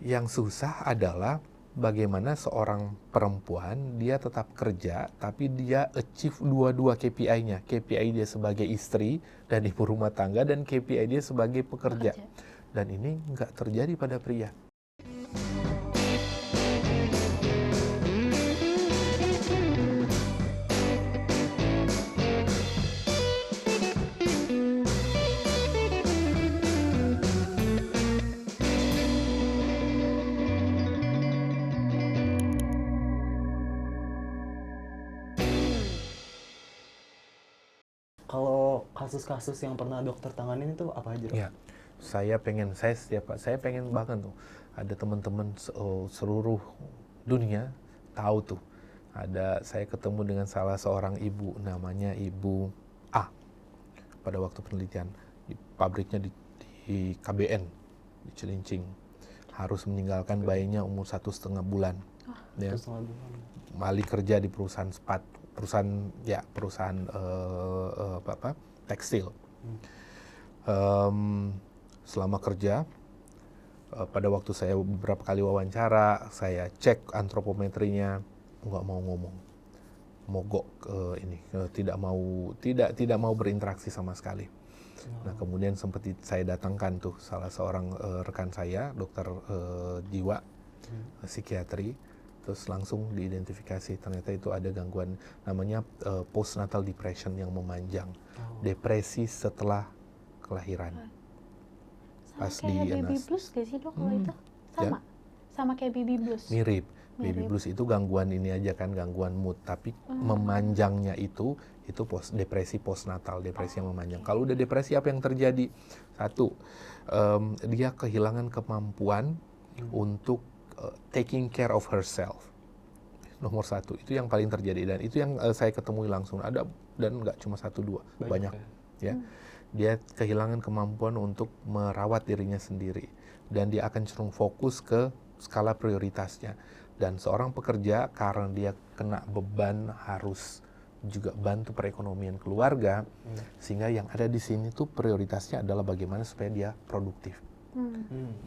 Yang susah adalah bagaimana seorang perempuan dia tetap kerja tapi dia achieve dua-dua KPI-nya. KPI dia sebagai istri dan ibu rumah tangga dan KPI dia sebagai pekerja. Dan ini nggak terjadi pada pria. Kalau kasus-kasus yang pernah dokter tanganin itu apa aja, Dok? Ya, saya pengen banget tuh ada teman-teman seluruh dunia tahu tuh. Saya ketemu dengan salah seorang ibu namanya Ibu A pada waktu penelitian pabriknya di KBN di Cilincing, harus meninggalkan bayinya umur 1,5 bulan. Ya. Mali kerja di perusahaan tekstil. Selama kerja, pada waktu saya beberapa kali wawancara, saya cek antropometrinya, nggak mau ngomong, mogok tidak mau berinteraksi sama sekali. Nah, kemudian sempat saya datangkan tuh salah seorang rekan saya, dokter jiwa, psikiatri, terus langsung diidentifikasi ternyata itu ada gangguan namanya postnatal depression yang memanjang, depresi setelah kelahiran. Sama kayak baby blues gak sih, Dok, kalau itu? Sama? Ya? Sama kayak baby blues? Mirip. Baby blues itu gangguan ini aja kan, gangguan mood, tapi memanjangnya itu depresi postnatal, depresi yang memanjang. Kalau udah depresi apa yang terjadi? Satu, dia kehilangan kemampuan untuk taking care of herself. Nomor satu, itu yang paling terjadi dan itu yang saya ketemui langsung ada, dan nggak cuma satu dua, banyak ya. Dia kehilangan kemampuan untuk merawat dirinya sendiri dan dia akan cenderung fokus ke skala prioritasnya. Dan seorang pekerja karena dia kena beban harus juga bantu perekonomian keluarga, sehingga yang ada di sini tuh prioritasnya adalah bagaimana supaya dia produktif,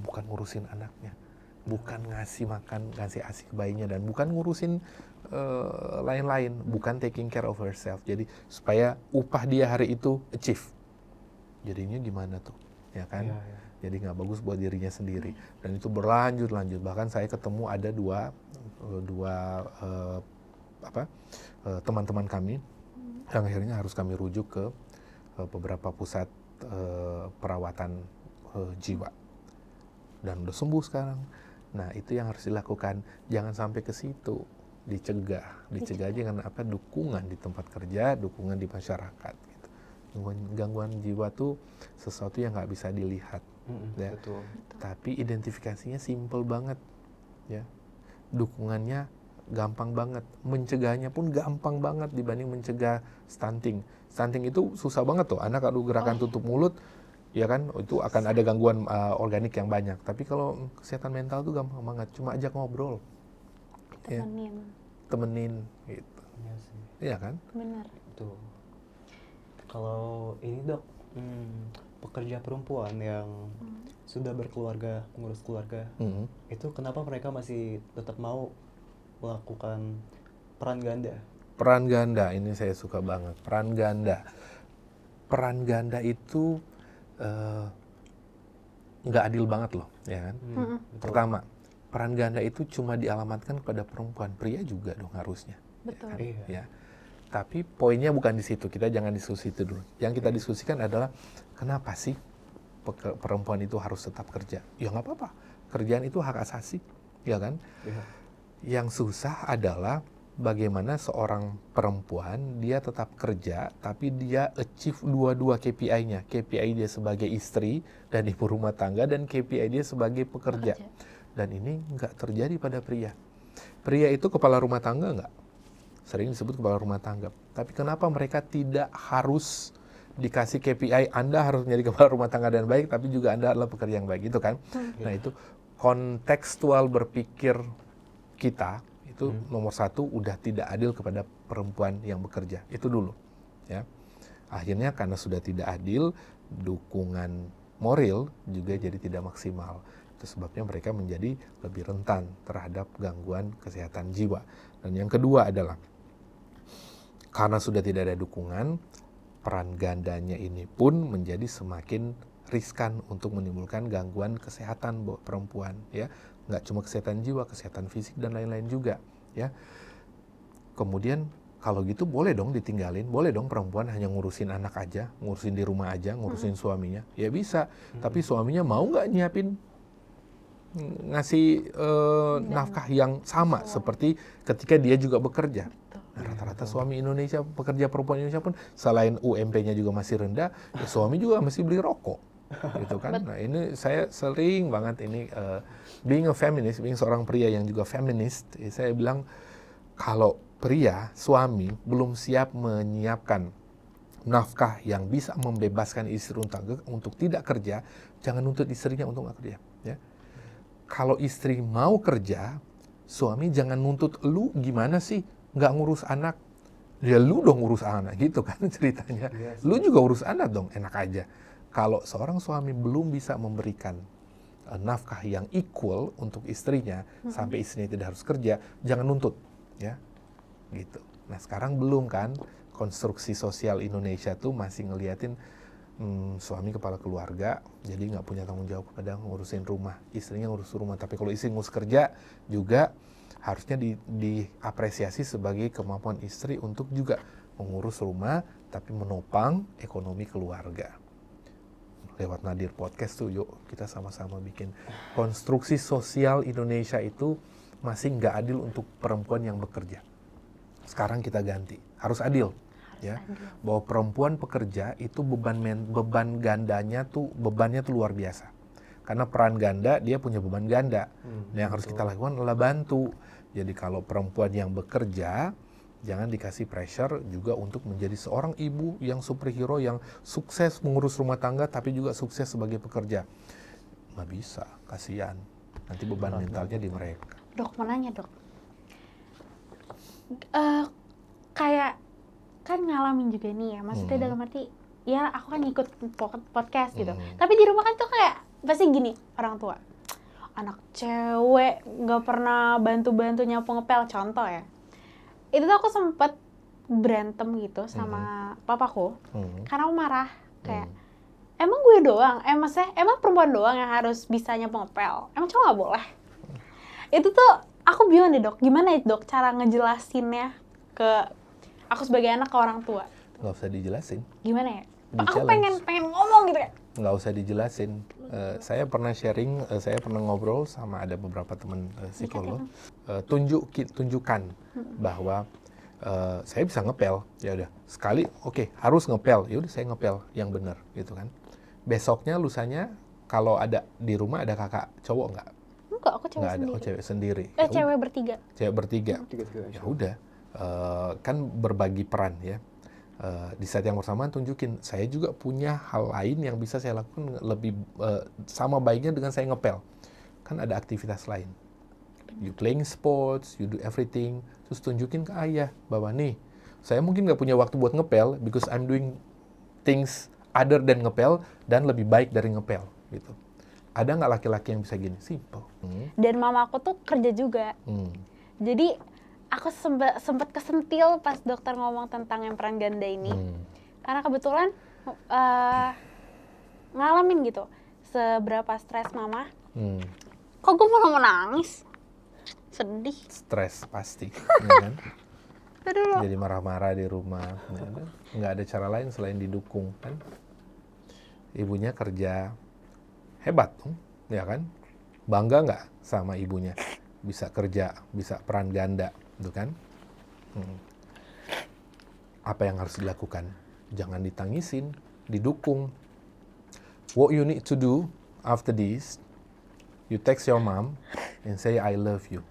bukan ngurusin anaknya, bukan ngasih makan, ngasih ASI ke bayinya, dan bukan ngurusin lain-lain, bukan taking care of herself. Jadi supaya upah dia hari itu achieve. Jadinya gimana tuh, ya kan? Jadi nggak bagus buat dirinya sendiri. Dan itu berlanjut. Bahkan saya ketemu ada dua teman-teman kami yang akhirnya harus kami rujuk ke beberapa pusat perawatan jiwa. Dan udah sembuh sekarang. Nah, itu yang harus dilakukan. Jangan sampai ke situ. Dicegah dengan dukungan di tempat kerja, dukungan di masyarakat. Gitu. Gangguan jiwa tuh sesuatu yang nggak bisa dilihat. Ya. Betul. Tapi identifikasinya simple banget, ya. Dukungannya gampang banget, mencegahnya pun gampang banget dibanding mencegah stunting. Stunting itu susah banget tuh, anak aduh gerakan tutup mulut, ya kan, itu akan ada gangguan organik yang banyak. Tapi kalau kesehatan mental tuh gampang banget, cuma ajak ngobrol, temenin, gitu. Iya sih. Iya kan? Benar. Tuh. Kalau ini, Dok, pekerja perempuan yang sudah berkeluarga, mengurus keluarga, itu kenapa mereka masih tetap mau melakukan peran ganda? Peran ganda, ini saya suka banget. Peran ganda itu nggak adil banget loh, ya kan? Pertama, peran ganda itu cuma dialamatkan kepada perempuan, pria juga dong harusnya. Betul. Ya kan? Ya. Tapi poinnya bukan di situ, kita jangan diskusi itu dulu. Yang kita diskusikan adalah kenapa sih perempuan itu harus tetap kerja? Ya nggak apa-apa, kerjaan itu hak asasi, ya kan? Yang susah adalah bagaimana seorang perempuan dia tetap kerja tapi dia achieve dua-dua KPI-nya. KPI dia sebagai istri dan ibu rumah tangga dan KPI dia sebagai pekerja. Dan ini nggak terjadi pada pria. Pria itu kepala rumah tangga nggak? Sering disebut kepala rumah tangga. Tapi kenapa mereka tidak harus dikasih KPI, Anda harus menjadi kepala rumah tangga dan baik, tapi juga Anda adalah pekerja yang baik, gitu kan? Nah, itu kontekstual berpikir kita, itu nomor satu udah tidak adil kepada perempuan yang bekerja. Itu dulu, ya. Akhirnya karena sudah tidak adil, dukungan moral juga jadi tidak maksimal. Itu sebabnya mereka menjadi lebih rentan terhadap gangguan kesehatan jiwa. Dan yang kedua adalah karena sudah tidak ada dukungan, peran gandanya ini pun menjadi semakin riskan untuk menimbulkan gangguan kesehatan buat perempuan, ya. Nggak cuma kesehatan jiwa, kesehatan fisik dan lain-lain juga, ya. Kemudian kalau gitu boleh dong ditinggalin, boleh dong perempuan hanya ngurusin anak aja, ngurusin di rumah aja, ngurusin suaminya, ya bisa. Tapi suaminya mau nggak nyiapin ngasih nafkah yang sama seperti ketika dia juga bekerja. Nah, rata-rata suami Indonesia, pekerja perempuan Indonesia pun selain UMP-nya juga masih rendah, ya suami juga masih beli rokok, gitu kan. Nah ini saya sering banget ini being a feminist, being seorang pria yang juga feminist, saya bilang kalau pria, suami belum siap menyiapkan nafkah yang bisa membebaskan istri untuk tidak kerja, jangan nuntut istrinya untuk nggak kerja, ya. Kalau istri mau kerja, suami jangan nuntut, lu gimana sih nggak ngurus anak, ya lu dong ngurus anak, gitu kan ceritanya. Yes. Lu juga urus anak dong, enak aja. Kalau seorang suami belum bisa memberikan nafkah yang equal untuk istrinya, sampai istrinya tidak harus kerja, jangan nuntut, ya, gitu. Nah sekarang belum kan, konstruksi sosial Indonesia tuh masih ngeliatin suami kepala keluarga, jadi nggak punya tanggung jawab kepada ngurusin rumah, istrinya ngurus rumah. Tapi kalau istri ngurus kerja juga harusnya diapresiasi sebagai kemampuan istri untuk juga mengurus rumah, tapi menopang ekonomi keluarga. Lewat Nadir Podcast tuh, yuk kita sama-sama bikin konstruksi sosial Indonesia itu masih nggak adil untuk perempuan yang bekerja. Sekarang kita ganti, harus adil. Ya, bahwa perempuan pekerja itu beban gandanya tuh, bebannya tuh luar biasa. Karena peran ganda, dia punya beban ganda. Yang harus kita lakukan adalah bantu. Jadi kalau perempuan yang bekerja, jangan dikasih pressure juga untuk menjadi seorang ibu yang superhero, yang sukses mengurus rumah tangga, tapi juga sukses sebagai pekerja. Nggak bisa, kasihan. Nanti beban mentalnya di mereka. Dok, mau nanya dok. Kayak, kan ngalamin juga nih ya, maksudnya dalam arti, ya aku kan ngikut podcast gitu. Tapi di rumah kan tuh kayak, pasti gini, orang tua. Anak cewek nggak pernah bantu-bantu nyapu ngepel, contoh ya. Itu tuh aku sempet berantem gitu sama papaku, karena aku marah kayak, emang gue doang, maksudnya emang perempuan doang yang harus bisa nyapu ngepel, emang cowok nggak boleh. Itu tuh aku bingung deh dok, gimana ya dok cara ngejelasinnya ke aku sebagai anak ke orang tua? Nggak usah dijelasin. Gimana ya? Aku pengen ngomong gitu ya. Nggak usah dijelasin. Saya pernah sharing, saya pernah ngobrol sama ada beberapa teman psikolog. Tunjukkan bahwa saya bisa ngepel, ya udah sekali, oke, harus ngepel, ya udah saya ngepel yang benar, gitu kan. Besoknya, lusanya, kalau ada di rumah ada kakak cowok nggak? Enggak, aku cewek nggak sendiri. Ada, cewek sendiri. Cewek bertiga. Cewek bertiga. Ya udah, kan berbagi peran ya. Di saat yang bersamaan tunjukin saya juga punya hal lain yang bisa saya lakukan lebih sama baiknya dengan saya ngepel. Kan ada aktivitas lain. You playing sports, you do everything. Terus tunjukin ke ayah bahwa nih, saya mungkin nggak punya waktu buat ngepel because I'm doing things other than ngepel dan lebih baik dari ngepel gitu. Ada nggak laki-laki yang bisa gini? Simple. Dan mama aku tuh kerja juga. Jadi aku sempat kesentil pas dokter ngomong tentang yang peran ganda ini. Karena kebetulan ngalamin gitu seberapa stres mama. Kok gue malah mau nangis? Sedih. Stres pasti, ya kan? Jadi marah-marah di rumah. Nggak ada cara lain selain didukung kan? Ibunya kerja hebat, ya kan? Bangga nggak sama ibunya? Bisa kerja, bisa peran ganda. Itu kan, apa yang harus dilakukan? Jangan ditangisin, didukung. What you need to do after this, you text your mom and say I love you.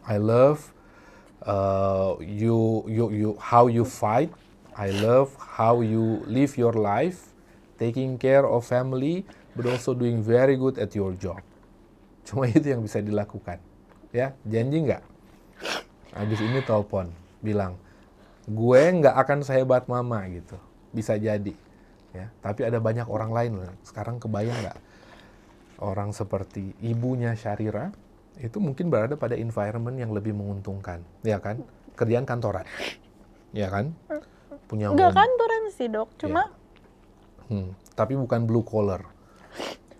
I love you how you fight. I love how you live your life, taking care of family, but also doing very good at your job. Cuma itu yang bisa dilakukan. Ya, janji nggak? Habis ini telepon, bilang, gue nggak akan sehebat mama gitu. Bisa jadi. Ya, tapi ada banyak orang lain loh. Sekarang kebayang nggak? orang seperti ibunya Syarira itu mungkin berada pada environment yang lebih menguntungkan, ya kan? Kerjaan kantoran, ya kan? Punya Enggak kantoran sih dok, cuma tapi bukan blue collar,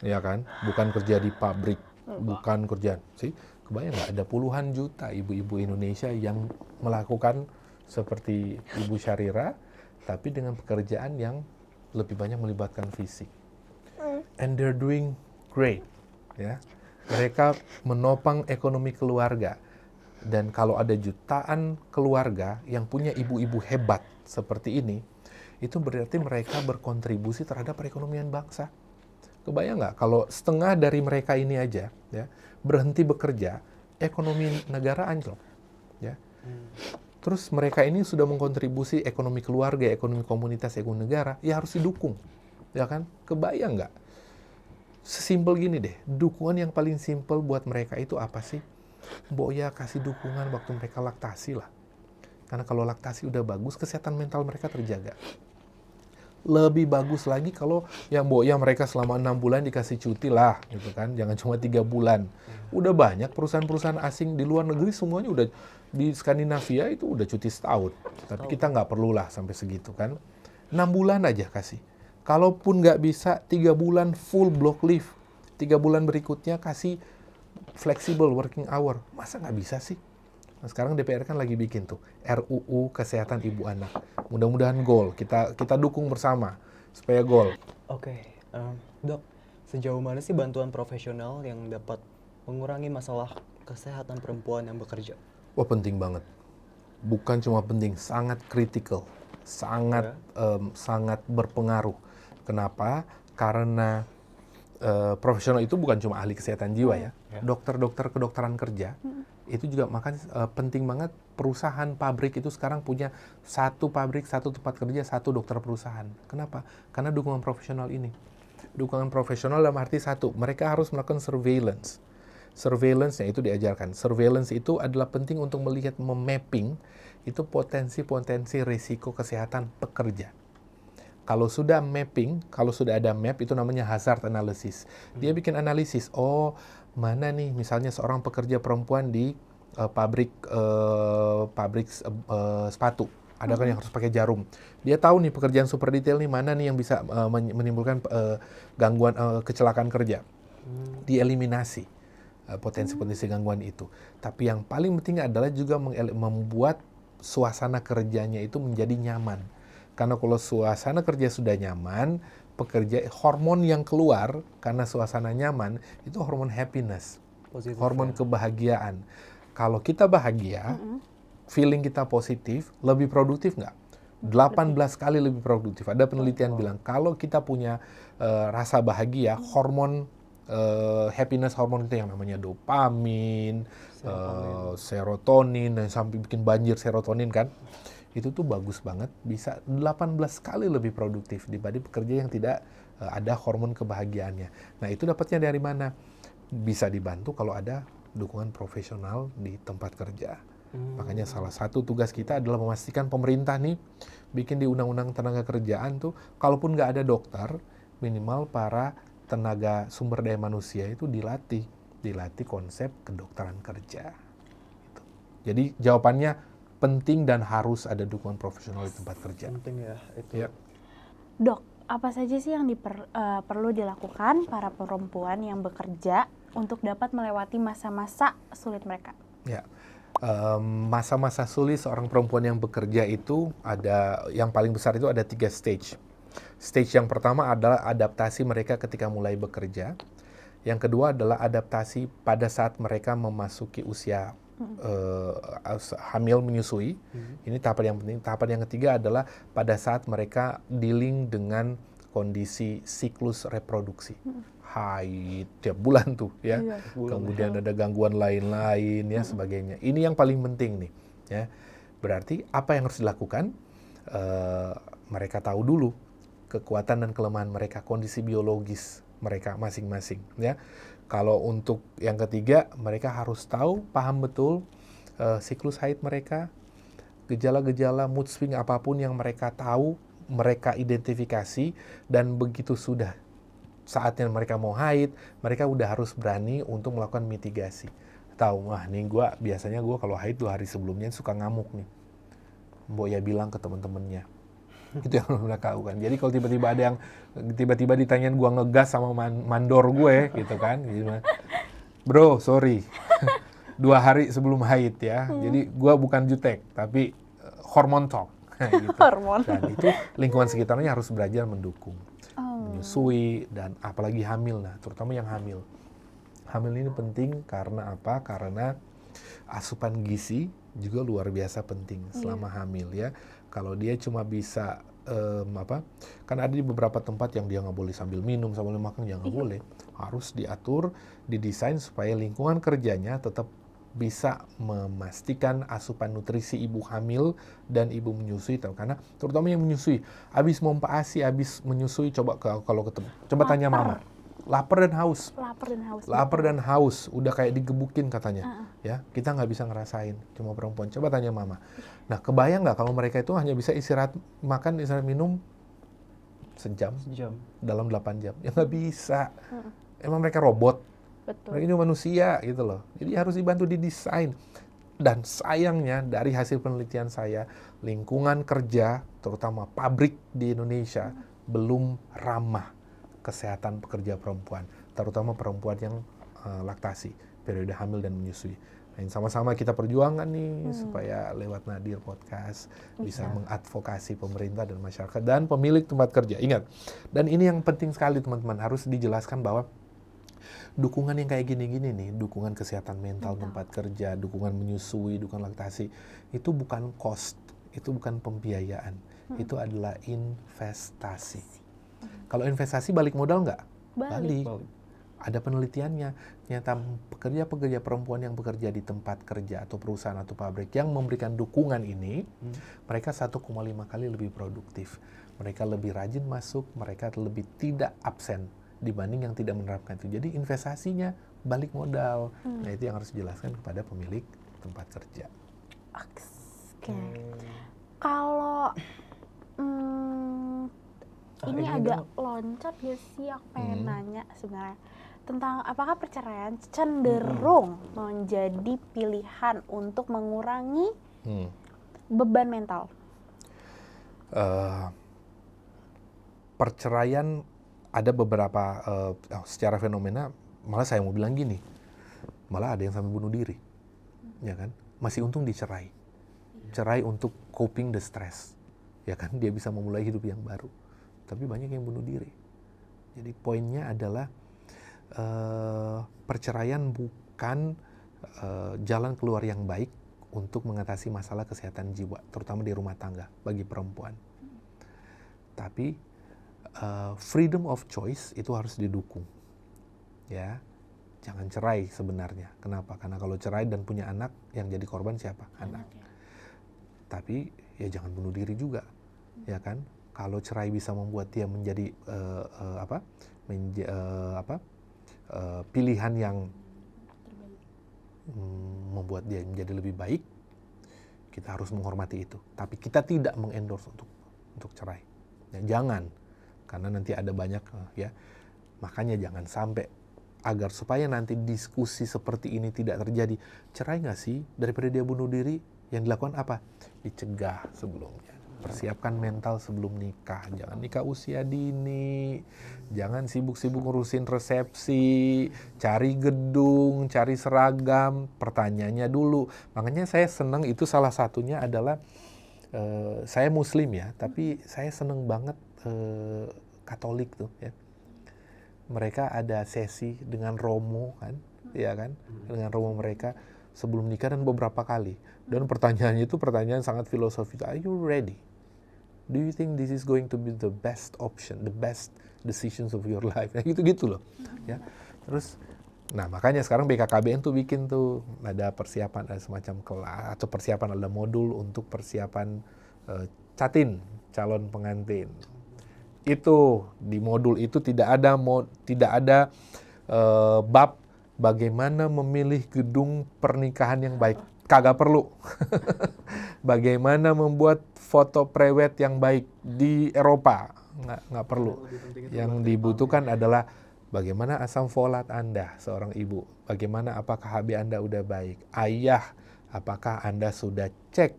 ya kan? Bukan kerja di pabrik, bukan kerjaan. Sih, kebayang nggak ada puluhan juta ibu-ibu Indonesia yang melakukan seperti Ibu Syarira, tapi dengan pekerjaan yang lebih banyak melibatkan fisik. And they're doing great, ya. Mereka menopang ekonomi keluarga. Dan kalau ada jutaan keluarga yang punya ibu-ibu hebat seperti ini, itu berarti mereka berkontribusi terhadap perekonomian bangsa. Kebayang nggak kalau setengah dari mereka ini aja ya berhenti bekerja, ekonomi negara anjlok, ya. Terus mereka ini sudah mengkontribusi ekonomi keluarga, ekonomi komunitas, ekonomi negara, ya harus didukung, ya kan? Kebayang nggak? Sesimpel gini deh, dukungan yang paling simpel buat mereka itu apa sih? Mbok ya kasih dukungan waktu mereka laktasi lah. Karena kalau laktasi udah bagus, kesehatan mental mereka terjaga. Lebih bagus lagi kalau ya mbok ya mereka selama 6 bulan dikasih cuti lah, gitu kan. Jangan cuma 3 bulan. Udah banyak perusahaan-perusahaan asing di luar negeri semuanya udah di Skandinavia itu udah cuti setahun. Tapi kita nggak perlulah sampai segitu kan. 6 bulan aja kasih. Kalaupun nggak bisa, 3 bulan full block leave. 3 bulan berikutnya kasih flexible working hour. Masa nggak bisa sih? Nah, sekarang DPR kan lagi bikin tuh RUU Kesehatan Ibu Anak. Mudah-mudahan goal. Kita dukung bersama supaya goal. Oke, dok, sejauh mana sih bantuan profesional yang dapat mengurangi masalah kesehatan perempuan yang bekerja? Wah, penting banget. Bukan cuma penting, sangat kritikal. Sangat berpengaruh. Kenapa? Karena profesional itu bukan cuma ahli kesehatan jiwa ya. Dokter-dokter kedokteran kerja itu juga penting banget. Perusahaan pabrik itu sekarang punya satu pabrik, satu tempat kerja, satu dokter perusahaan. Kenapa? Karena dukungan profesional ini. Dukungan profesional dalam arti satu, mereka harus melakukan surveillance. Surveillance-nya itu diajarkan. Surveillance itu adalah penting untuk melihat, memapping itu potensi-potensi risiko kesehatan pekerja. Kalau sudah mapping, kalau sudah ada map, itu namanya hazard analysis. Dia bikin analisis, oh mana nih misalnya seorang pekerja perempuan di pabrik sepatu. Ada kan yang harus pakai jarum. Dia tahu nih pekerjaan super detail nih, mana nih yang bisa menimbulkan gangguan kecelakaan kerja. Dieliminasi potensi-potensi gangguan itu. Tapi yang paling penting adalah juga membuat suasana kerjanya itu menjadi nyaman. Karena kalau suasana kerja sudah nyaman, hormon yang keluar karena suasana nyaman, itu hormon happiness, positif, hormon kebahagiaan. Kalau kita bahagia, feeling kita positif, lebih produktif nggak? 18 kali lebih produktif. Ada penelitian bilang, kalau kita punya rasa bahagia, hormon happiness, hormon itu yang namanya dopamin, serotonin, dan sampai bikin banjir serotonin kan, itu tuh bagus banget, bisa 18 kali lebih produktif dibanding pekerja yang tidak ada hormon kebahagiaannya. Nah, itu dapatnya dari mana? Bisa dibantu kalau ada dukungan profesional di tempat kerja. Makanya salah satu tugas kita adalah memastikan pemerintah nih bikin di undang-undang tenaga kerjaan tuh, kalaupun nggak ada dokter, minimal para tenaga sumber daya manusia itu dilatih konsep kedokteran kerja. Gitu. Jadi jawabannya penting dan harus ada dukungan profesional di tempat kerja. Penting ya itu. Ya. Dok, apa saja sih yang perlu dilakukan para perempuan yang bekerja untuk dapat melewati masa-masa sulit mereka? Ya, masa-masa sulit seorang perempuan yang bekerja itu ada, yang paling besar itu ada 3 stage. Stage yang pertama adalah adaptasi mereka ketika mulai bekerja. Yang kedua adalah adaptasi pada saat mereka memasuki usia hamil, menyusui. Ini tahapan yang penting. Tahapan yang ketiga adalah pada saat mereka dealing dengan kondisi siklus reproduksi. Haid tiap bulan tuh ya. Kemudian ada gangguan lain-lain ya sebagainya. Ini yang paling penting nih ya. Berarti apa yang harus dilakukan? Mereka tahu dulu kekuatan dan kelemahan mereka, kondisi biologis mereka masing-masing ya. Kalau untuk yang ketiga, mereka harus tahu, paham betul siklus haid mereka, gejala-gejala mood swing apapun yang mereka tahu, mereka identifikasi, dan begitu sudah saatnya mereka mau haid, mereka udah harus berani untuk melakukan mitigasi. Tahu, wah nih biasanya gue kalau haid 2 hari sebelumnya suka ngamuk nih. Mbok ya bilang ke temen-temennya. Itu yang mereka lakukan. Jadi kalau tiba-tiba ada yang tiba-tiba ditanyain gue ngegas sama mandor gue gitu kan. Bro, sorry. 2 hari sebelum haid ya. Jadi gue bukan jutek, tapi hormon talk. Gitu. Hormon. Dan itu lingkungan sekitarnya harus belajar mendukung. Menyusui dan apalagi hamil. Nah, terutama yang hamil. Hamil ini penting karena apa? Karena asupan gizi juga luar biasa penting selama hamil ya. Kalau dia cuma bisa kan ada di beberapa tempat yang dia nggak boleh sambil minum, sambil makan, ya nggak boleh. Harus diatur, didesain supaya lingkungan kerjanya tetap bisa memastikan asupan nutrisi ibu hamil dan ibu menyusui. Karena terutama yang menyusui, habis mompa ASI, habis menyusui, coba kalau ketemu, coba tanya mama. Lapar dan haus. Lapar dan haus, udah kayak digebukin katanya. Ya, kita nggak bisa ngerasain, cuma perempuan. Coba tanya mama. Nah, kebayang nggak kalau mereka itu hanya bisa istirahat makan, istirahat minum sejam. Dalam 8 jam? Ya nggak bisa. Emang mereka robot? Betul. Mereka juga manusia gitu loh. Jadi harus dibantu didesain. Dan sayangnya dari hasil penelitian saya, lingkungan kerja, terutama pabrik di Indonesia, belum ramah kesehatan pekerja perempuan, terutama perempuan yang laktasi, periode hamil dan menyusui. Nah, sama-sama kita perjuangan nih supaya lewat Nadir Podcast bisa mengadvokasi pemerintah dan masyarakat dan pemilik tempat kerja. Ingat, dan ini yang penting sekali teman-teman, harus dijelaskan bahwa dukungan yang kayak gini-gini nih, dukungan kesehatan mental tempat kerja, dukungan menyusui, dukungan laktasi, itu bukan cost, itu bukan pembiayaan, itu adalah investasi. Kalau investasi balik modal nggak? Balik. Ada penelitiannya. Ternyata pekerja-pekerja perempuan yang bekerja di tempat kerja atau perusahaan atau pabrik yang memberikan dukungan ini, mereka 1,5 kali lebih produktif. Mereka lebih rajin masuk, mereka lebih tidak absen dibanding yang tidak menerapkan itu. Jadi investasinya balik modal. Nah, itu yang harus dijelaskan kepada pemilik tempat kerja. Oke. Kalau ini agak loncat ya sih, aku pengen nanya sebenarnya tentang apakah perceraian cenderung menjadi pilihan untuk mengurangi beban mental? Perceraian ada beberapa secara fenomena, malah saya mau bilang gini, malah ada yang sampai bunuh diri, ya kan? Masih untung dicerai, cerai untuk coping the stress, ya kan? Dia bisa memulai hidup yang baru. Tapi banyak yang bunuh diri. Jadi poinnya adalah perceraian bukan jalan keluar yang baik untuk mengatasi masalah kesehatan jiwa, terutama di rumah tangga bagi perempuan. Tapi freedom of choice itu harus didukung. Ya, jangan cerai sebenarnya. Kenapa? Karena kalau cerai dan punya anak, yang jadi korban siapa? Anak. Tapi ya jangan bunuh diri juga, ya kan? Kalau cerai bisa membuat dia menjadi pilihan yang membuat dia menjadi lebih baik, kita harus menghormati itu. Tapi kita tidak mengendorse untuk cerai. Ya, jangan, karena nanti ada banyak ya. Makanya jangan sampai, agar supaya nanti diskusi seperti ini tidak terjadi. Cerai nggak sih? Daripada dia bunuh diri, yang dilakukan apa? Dicegah sebelumnya. Persiapkan mental sebelum nikah. Jangan nikah usia dini. Jangan sibuk-sibuk ngurusin resepsi, cari gedung, cari seragam. Pertanyaannya dulu. Makanya saya senang, itu salah satunya adalah saya Muslim ya, tapi saya senang banget Katolik tuh ya. Mereka ada sesi dengan romo kan, ya kan, dengan romo mereka sebelum nikah dan beberapa kali. Dan pertanyaannya itu pertanyaan sangat filosofis. Are you ready? Do you think this is going to be the best option, the best decisions of your life? Nah, gitu-gitu loh. Ya. Terus, nah makanya sekarang BKKBN tuh bikin tuh ada persiapan, ada semacam kelas atau persiapan, ada modul untuk persiapan catin, calon pengantin. Itu di modul itu tidak ada bab bagaimana memilih gedung pernikahan yang baik. Kagak perlu. Bagaimana membuat foto prewed yang baik di Eropa. nggak perlu. Lebih penting itu Yang buat dibutuhkan adalah bagaimana asam folat Anda seorang ibu, bagaimana apakah HB Anda udah baik, ayah apakah Anda sudah cek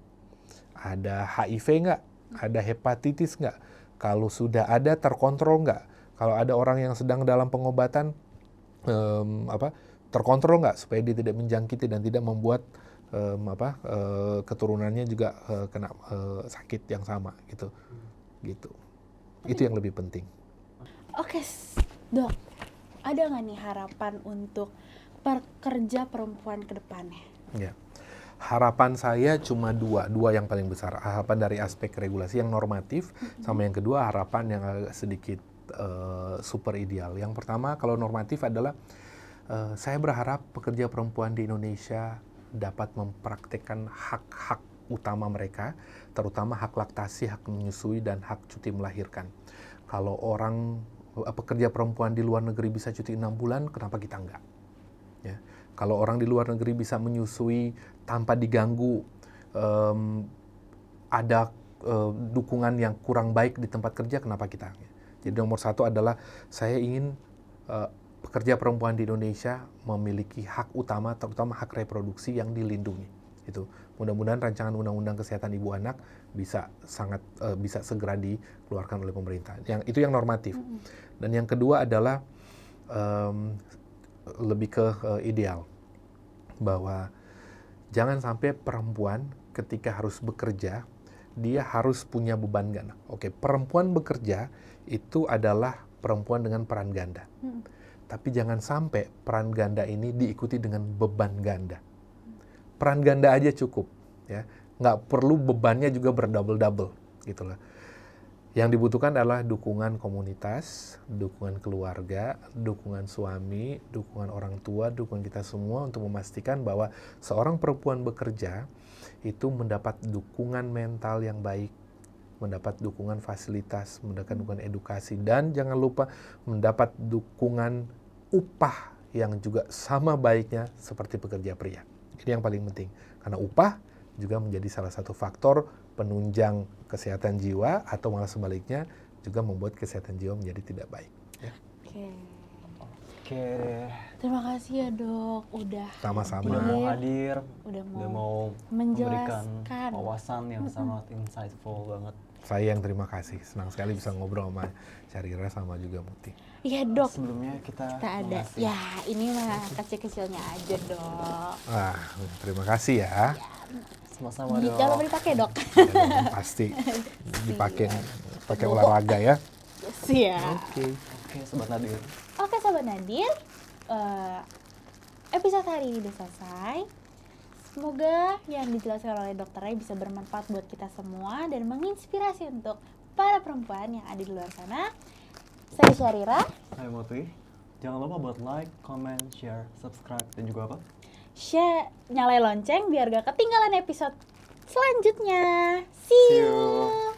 ada HIV nggak, ada hepatitis nggak, kalau sudah ada terkontrol nggak, kalau ada orang yang sedang dalam pengobatan terkontrol nggak supaya dia tidak menjangkiti dan tidak membuat keturunannya juga kena sakit yang sama gitu. Itu yang lebih penting. Oke, Dok, ada nggak nih harapan untuk pekerja perempuan ke depannya? Ya. Harapan saya cuma dua yang paling besar. Harapan dari aspek regulasi yang normatif, sama yang kedua harapan yang agak sedikit super ideal. Yang pertama kalau normatif adalah saya berharap pekerja perempuan di Indonesia dapat mempraktekkan hak-hak utama mereka, terutama hak laktasi, hak menyusui, dan hak cuti melahirkan. Kalau pekerja perempuan di luar negeri bisa cuti 6 bulan, kenapa kita enggak? Ya. Kalau orang di luar negeri bisa menyusui tanpa diganggu, ada dukungan yang kurang baik di tempat kerja, kenapa kita? Jadi nomor satu adalah saya ingin pekerja perempuan di Indonesia memiliki hak utama, terutama hak reproduksi yang dilindungi. Itu mudah-mudahan rancangan undang-undang kesehatan ibu anak bisa segera dikeluarkan oleh pemerintah. Itu yang normatif. Dan yang kedua adalah lebih ke ideal, bahwa jangan sampai perempuan ketika harus bekerja dia harus punya beban ganda. Oke, perempuan bekerja itu adalah perempuan dengan peran ganda. Tapi jangan sampai peran ganda ini diikuti dengan beban ganda. Peran ganda aja cukup, ya. Nggak perlu bebannya juga berdouble-double, gitulah. Yang dibutuhkan adalah dukungan komunitas, dukungan keluarga, dukungan suami, dukungan orang tua, dukungan kita semua untuk memastikan bahwa seorang perempuan bekerja itu mendapat dukungan mental yang baik, mendapat dukungan fasilitas, mendapat dukungan edukasi, dan jangan lupa mendapat dukungan upah yang juga sama baiknya seperti pekerja pria. Ini yang paling penting, karena upah juga menjadi salah satu faktor penunjang kesehatan jiwa, atau malah sebaliknya juga membuat kesehatan jiwa menjadi tidak baik. Ya. Oke. Terima kasih ya Dok, udah Sama-sama. Mau hadir, udah udah mau mau memberikan menjelaskan. wawasan yang sangat insightful banget. Saya yang terima kasih, senang sekali bisa ngobrol sama Syarira sama juga Muti. Iya Dok, Sebelumnya kita ada. mengasih- Ya ini mah kecil-kecilnya aja Dok. Terima kasih ya. Sama-sama Jangan lupa dong. dipakai Dok. Pasti dipakai olahraga ya. Siap. Oke, Sobat Nadir. Oke Sobat Nadir, episode hari ini udah selesai. Semoga yang dijelaskan oleh Dr. Ray bisa bermanfaat buat kita semua dan menginspirasi untuk para perempuan yang ada di luar sana. Saya Syarira. Saya Mutwi. Jangan lupa buat like, comment, share, subscribe, dan juga apa? Share, nyalain lonceng biar gak ketinggalan episode selanjutnya. See you.